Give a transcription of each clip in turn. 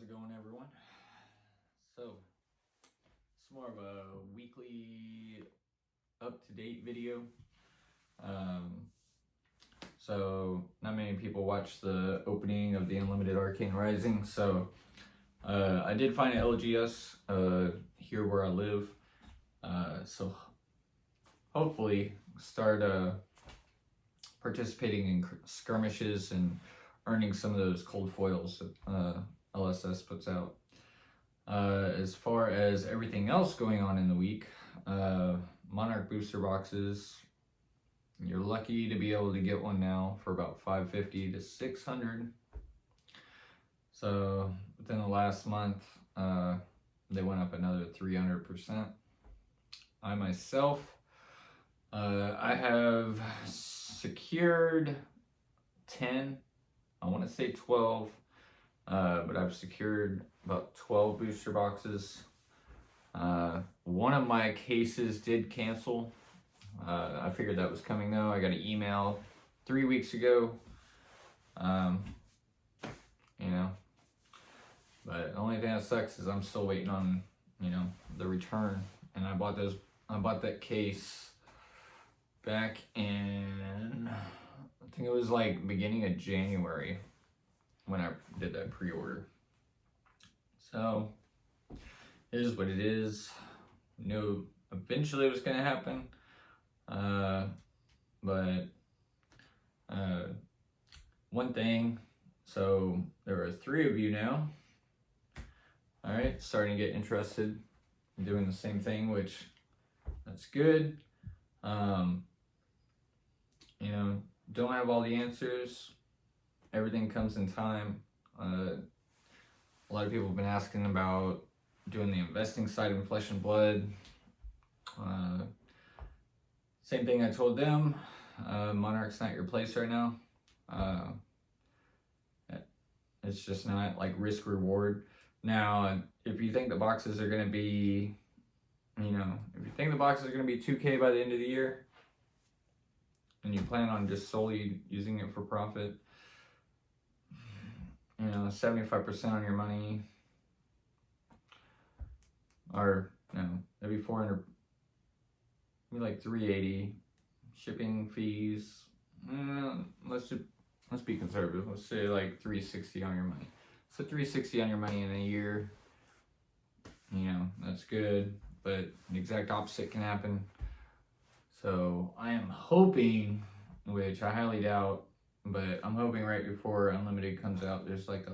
it going, everyone? So, it's more of a weekly up-to-date video. So not many people watch the opening of the Unlimited Arcane Rising, so I did find an LGS here where I live, so hopefully start participating in skirmishes and earning some of those cold foils that LSS puts out. As far as everything else going on in the week, Monarch booster boxes, you're lucky to be able to get one now for about $550 to $600. So within the last month, they went up another 300%. I myself, I have secured 10, I want to say 12, but I've secured about 12 booster boxes. One of my cases did cancel. I figured that was coming though. I got an email 3 weeks ago. But the only thing that sucks is I'm still waiting on, the return. And I bought that case back in, I think it was like beginning of January when I did that pre-order. So it is what it is. Eventually it was gonna happen. But one thing, so there are 3 of you now. All right, starting to get interested in doing the same thing, which that's good. Don't have all the answers. Everything comes in time. A lot of people have been asking about doing the investing side in Flesh and Blood. Same thing I told them. Monarch's not your place right now. It's just not like risk reward. Now, if you think the boxes are going to be, if you think the boxes are going to be 2K by the end of the year, and you plan on just solely using it for profit, 75% on your money, or that'd be 400, maybe like 380, shipping fees. Let's be conservative. Let's say like 360 on your money. So 360 on your money in a year, that's good, but the exact opposite can happen. So I am hoping, which I highly doubt, but I'm hoping right before Unlimited comes out, there's like a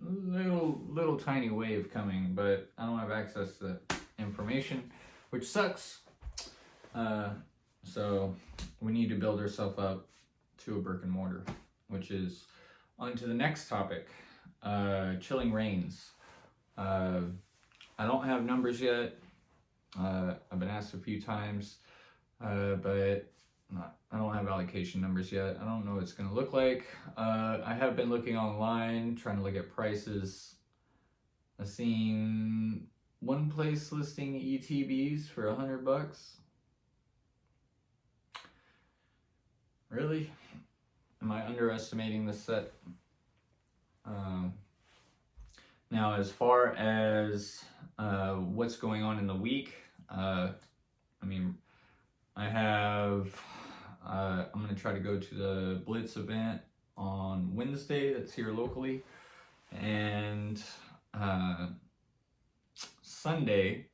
little tiny wave coming, but I don't have access to that information, which sucks. So we need to build ourselves up to a brick and mortar, which is on to the next topic, Chilling Reigns. I don't have numbers yet. I've been asked a few times, but I don't have allocation numbers yet. I don't know what it's going to look like. I have been looking online, trying to look at prices. I've seen one place listing ETBs for $100. Really? Am I underestimating this set? Now, as far as what's going on in the week, I'm going to try to go to the Blitz event on Wednesday that's here locally, and Sunday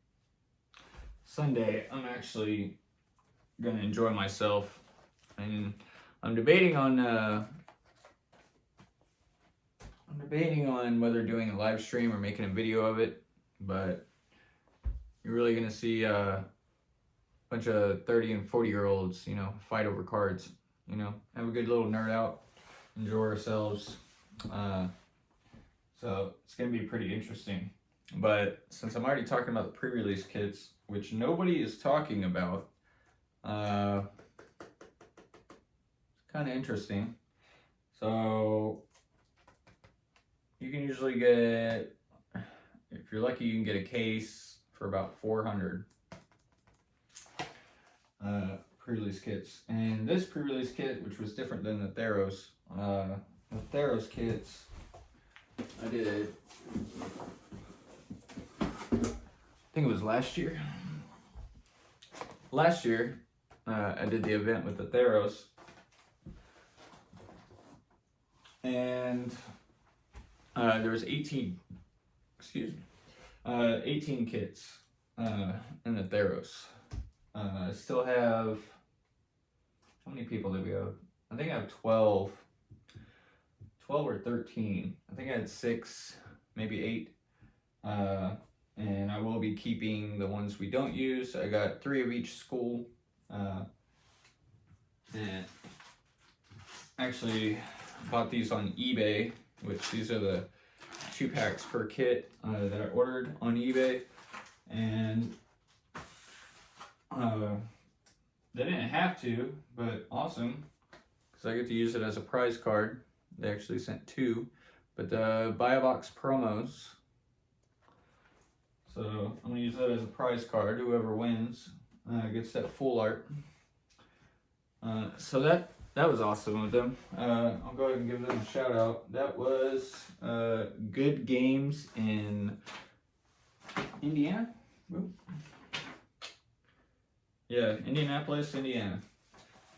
I'm actually going to enjoy myself, and I'm debating on whether doing a live stream or making a video of it, but you're really going to see a bunch of 30 and 40-year-olds, fight over cards, have a good little nerd out, enjoy ourselves. So it's going to be pretty interesting. But since I'm already talking about the pre-release kits, which nobody is talking about, it's kind of interesting. So you can usually get, if you're lucky, you can get a case for about $400. Pre-release kits, and this pre-release kit, which was different than the Theros, kits, I think it was last year. Last year, I did the event with the Theros. And there was 18 kits in the Theros. I still have, how many people did we have? I think I have 12 or 13. I think I had 6, maybe 8. And I will be keeping the ones we don't use. I got 3 of each school. And actually bought these on eBay, which these are the 2 packs per kit that I ordered on eBay. And they didn't have to, but awesome, because I get to use it as a prize card. They actually sent 2, but the buy a box promos. So I'm gonna use that as a prize card. Whoever wins gets that full art. So that was awesome with them. I'll go ahead and give them a shout out. That was Good Games in Indiana. Ooh. Yeah, Indianapolis, Indiana.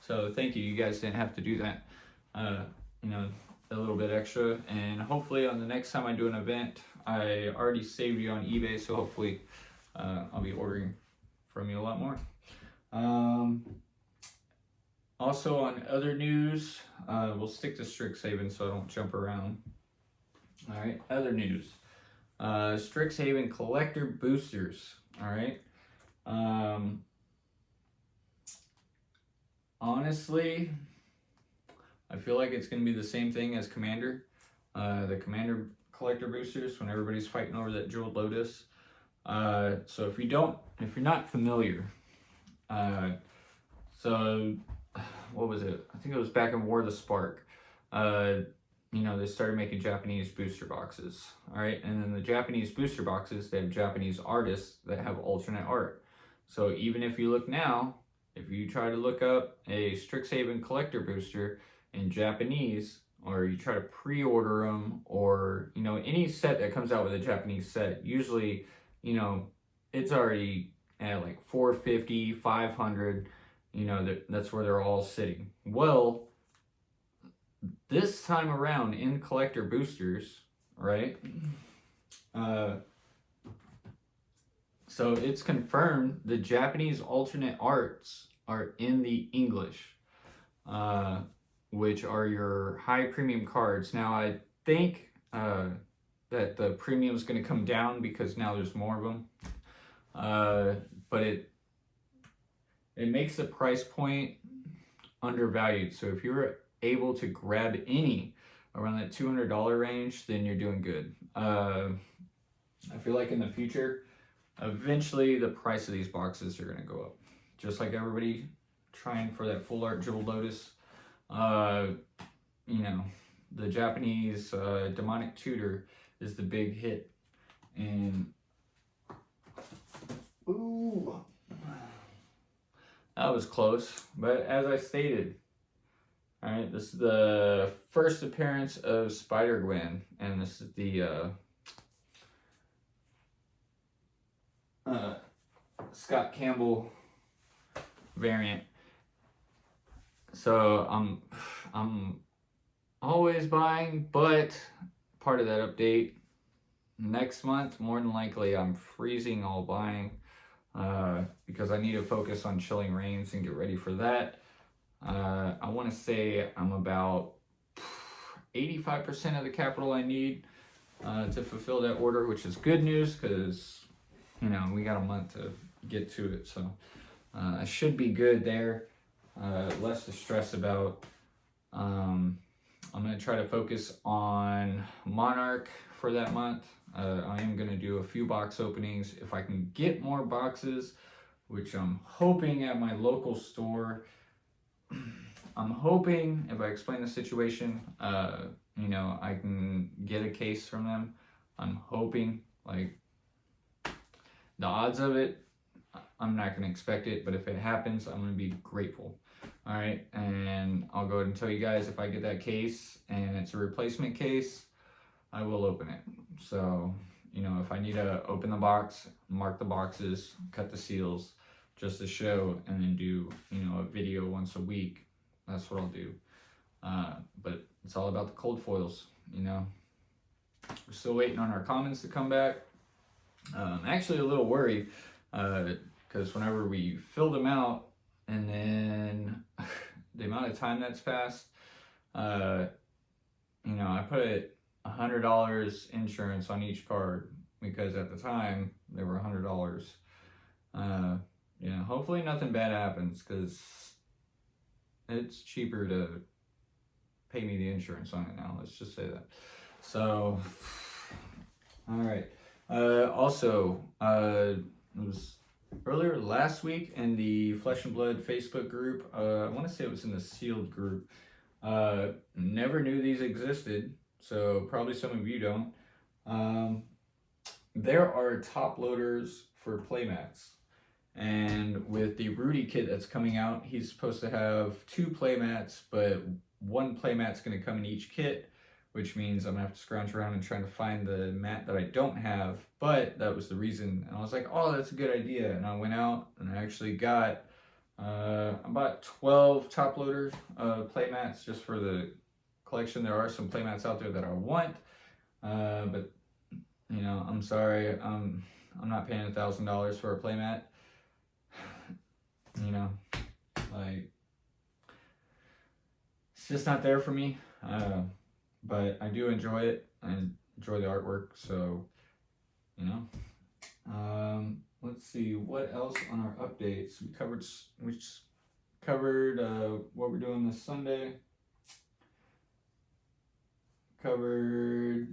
So thank you. You guys didn't have to do that. You know, a little bit extra. And hopefully on the next time I do an event, I already saved you on eBay. So hopefully I'll be ordering from you a lot more. Also on other news, we'll stick to Strixhaven so I don't jump around. All right, other news. Strixhaven collector boosters. All right. Honestly, I feel like it's going to be the same thing as Commander. The Commander collector boosters when everybody's fighting over that Jeweled Lotus. So if you're not familiar, so what was it? I think it was back in War of the Spark. You know, they started making Japanese booster boxes. All right, and then the Japanese booster boxes, they have Japanese artists that have alternate art. So even if you look now, if you try to look up a Strixhaven collector booster in Japanese, or you try to pre-order them, or, you know, any set that comes out with a Japanese set, usually, you know, it's already at like $450, $500, you know, that's where they're all sitting. Well, this time around in collector boosters, right? So it's confirmed the Japanese alternate arts are in the English, which are your high premium cards. Now I think that the premium is going to come down because now there's more of them. But it makes the price point undervalued. So if you're able to grab any around that $200 range, then you're doing good. I feel like in the future, eventually the price of these boxes are going to go up. Just like everybody trying for that full art Jeweled Lotus. You know, the Japanese Demonic Tutor is the big hit. And ooh, that was close. But as I stated, all right, this is the first appearance of Spider-Gwen, and this is the Scott Campbell variant. So I'm always buying, but part of that update next month, more than likely, I'm freezing all buying because I need to focus on Chilling Reigns and get ready for that. I want to say I'm about 85% of the capital I need to fulfill that order, which is good news because, you know, we got a month to get to it. So I should be good there. Less to stress about. I'm going to try to focus on Monarch for that month. I am going to do a few box openings. If I can get more boxes, which I'm hoping at my local store, I'm hoping if I explain the situation, you know, I can get a case from them. I'm hoping, like, the odds of it, I'm not going to expect it, but if it happens, I'm going to be grateful. All right, and I'll go ahead and tell you guys if I get that case and it's a replacement case, I will open it. So, you know, if I need to open the box, mark the boxes, cut the seals, just to show, and then do, you know, a video once a week, that's what I'll do. But it's all about the cold foils, you know. We're still waiting on our commons to come back. Actually a little worried, because whenever we filled them out, and then the amount of time that's passed, you know, I put $100 insurance on each card because at the time they were $100. Yeah, hopefully nothing bad happens, because it's cheaper to pay me the insurance on it now. Let's just say that. So, all right. Also, it was earlier last week in the Flesh and Blood Facebook group. I want to say it was in the sealed group. Never knew these existed, so probably some of you don't. There are top loaders for Playmats. And with the Rudy kit that's coming out, he's supposed to have 2 Playmats, but 1 Playmat's going to come in each kit, which means I'm going to have to scrounge around and try to find the mat that I don't have. But that was the reason. And I was like, oh, that's a good idea. And I went out and I actually got about 12 top loader Playmats just for the collection. There are some Playmats out there that I want, but you know, I'm sorry, I'm not paying $1,000 for a Playmat. You know, like, it's just not there for me. But I do enjoy it and enjoy the artwork. So, you know, let's see what else on our updates. We covered what we're doing this Sunday. Covered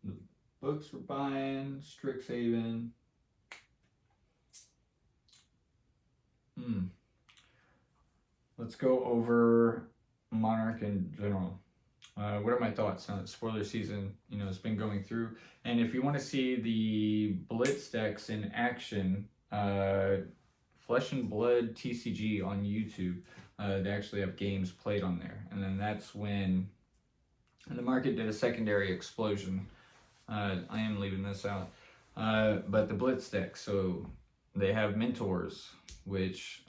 the books we're buying, Strixhaven. Let's go over Monarch in general. What are my thoughts on spoiler season? You know, it's been going through. And if you want to see the Blitz decks in action, Flesh and Blood TCG on YouTube, they actually have games played on there. And then that's when the market did a secondary explosion. I am leaving this out. But the Blitz deck, so they have mentors, which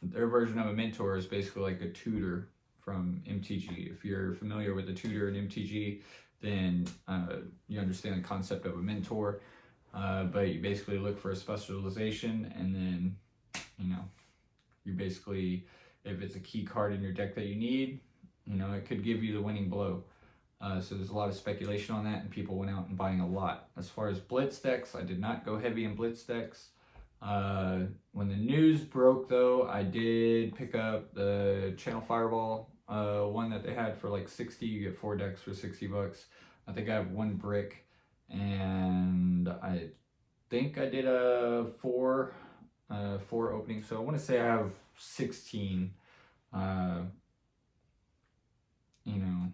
their version of a mentor is basically like a tutor from MTG. If you're familiar with a tutor in MTG, then you understand the concept of a mentor. But you basically look for a specialization, and then, you know, you basically, if it's a key card in your deck that you need, you know, it could give you the winning blow. So there's a lot of speculation on that, and people went out and buying a lot. As far as Blitz decks, I did not go heavy in Blitz decks. When the news broke, though, I did pick up the Channel Fireball one that they had for like 60. You get 4 decks for $60. I think I have 1 brick, and I think I did a 4 opening. So I want to say I have 16. You know,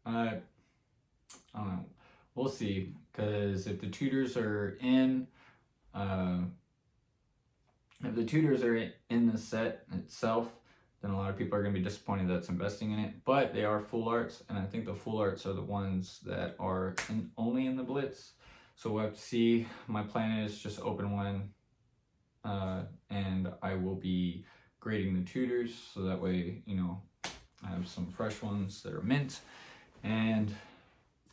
I don't know. We'll see, because if the tutors are in, if the tutors are in the set itself, then a lot of people are going to be disappointed that's investing in it. But they are full arts, and I think the full arts are the ones that are only in the Blitz. So we'll have to see. My plan is just open one, and I will be grading the tutors, so that way, you know, I have some fresh ones that are mint. And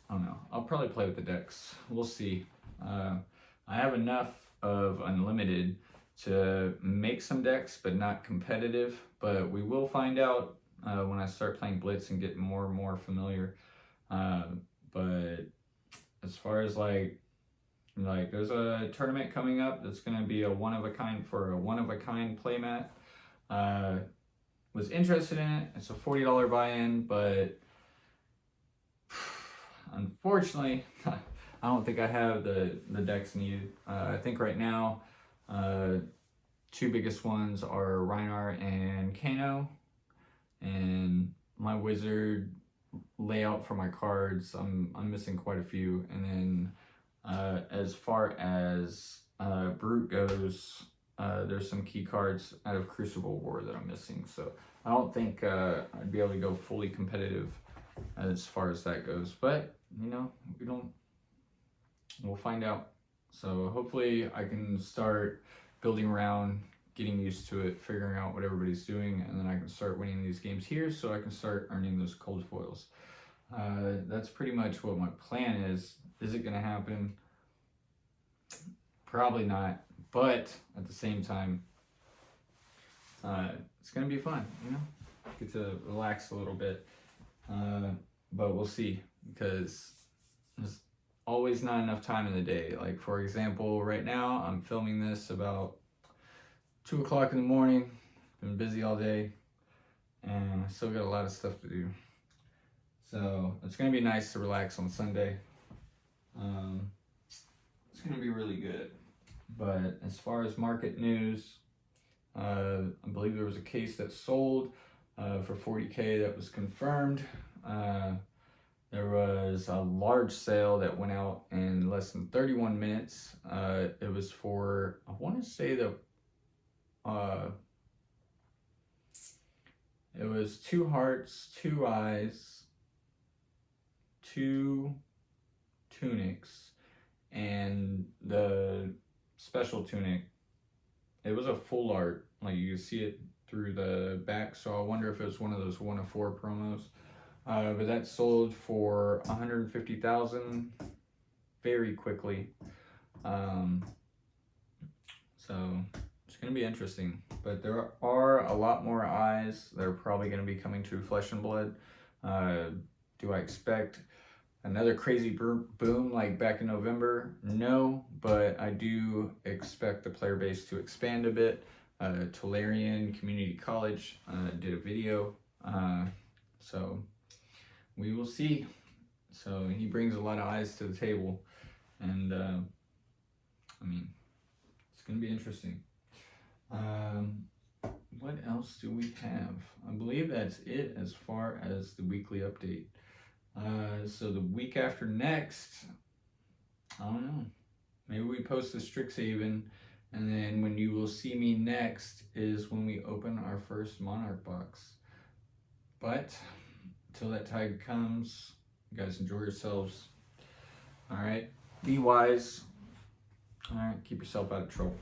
I don't know, I'll probably play with the decks. We'll see. I have enough of Unlimited to make some decks, but not competitive. But we will find out when I start playing Blitz and get more and more familiar. But as far as like there's a tournament coming up that's going to be a one-of-a-kind playmat. Was interested in it. It's a $40 buy-in, but unfortunately, I don't think I have the decks needed. I think right now, 2 biggest ones are Reinhardt and Kano, and my wizard layout for my cards, I'm missing quite a few. And then as far as Brute goes, there's some key cards out of Crucible War that I'm missing. So I don't think I'd be able to go fully competitive as far as that goes. But, you know, we'll find out. So hopefully I can start building around, getting used to it, figuring out what everybody's doing, and then I can start winning these games here so I can start earning those cold foils. That's pretty much what my plan is. Is it going to happen? Probably not, but at the same time, it's going to be fun, you know? Get to relax a little bit, but we'll see, because there's always not enough time in the day. Like, for example, right now I'm filming this about 2 o'clock in the morning. Been busy all day, and I still got a lot of stuff to do. So it's going to be nice to relax on Sunday. It's going to be really good. But as far as market news, I believe there was a case that sold for $40K that was confirmed. There was a large sale that went out in less than 31 minutes. It was for, I want to say that it was 2 hearts, 2 eyes, 2 tunics, and the special tunic. It was a full art, like you can see it through the back, so I wonder if it was one of those 1 of 4 promos. But that sold for $150,000 very quickly. So it's gonna be interesting. But there are a lot more eyes that are probably gonna be coming to Flesh and Blood. Do I expect another crazy boom like back in November? No, but I do expect the player base to expand a bit. Tolarian Community College did a video, so we will see. So he brings a lot of eyes to the table, and I mean, it's gonna be interesting. What else do we have? I believe that's it as far as the weekly update. So the week after next, I don't know, maybe we post the Strixhaven, and then when you will see me next is when we open our first Monarch box. But until that time comes, you guys enjoy yourselves. All right, be wise. All right, keep yourself out of trouble.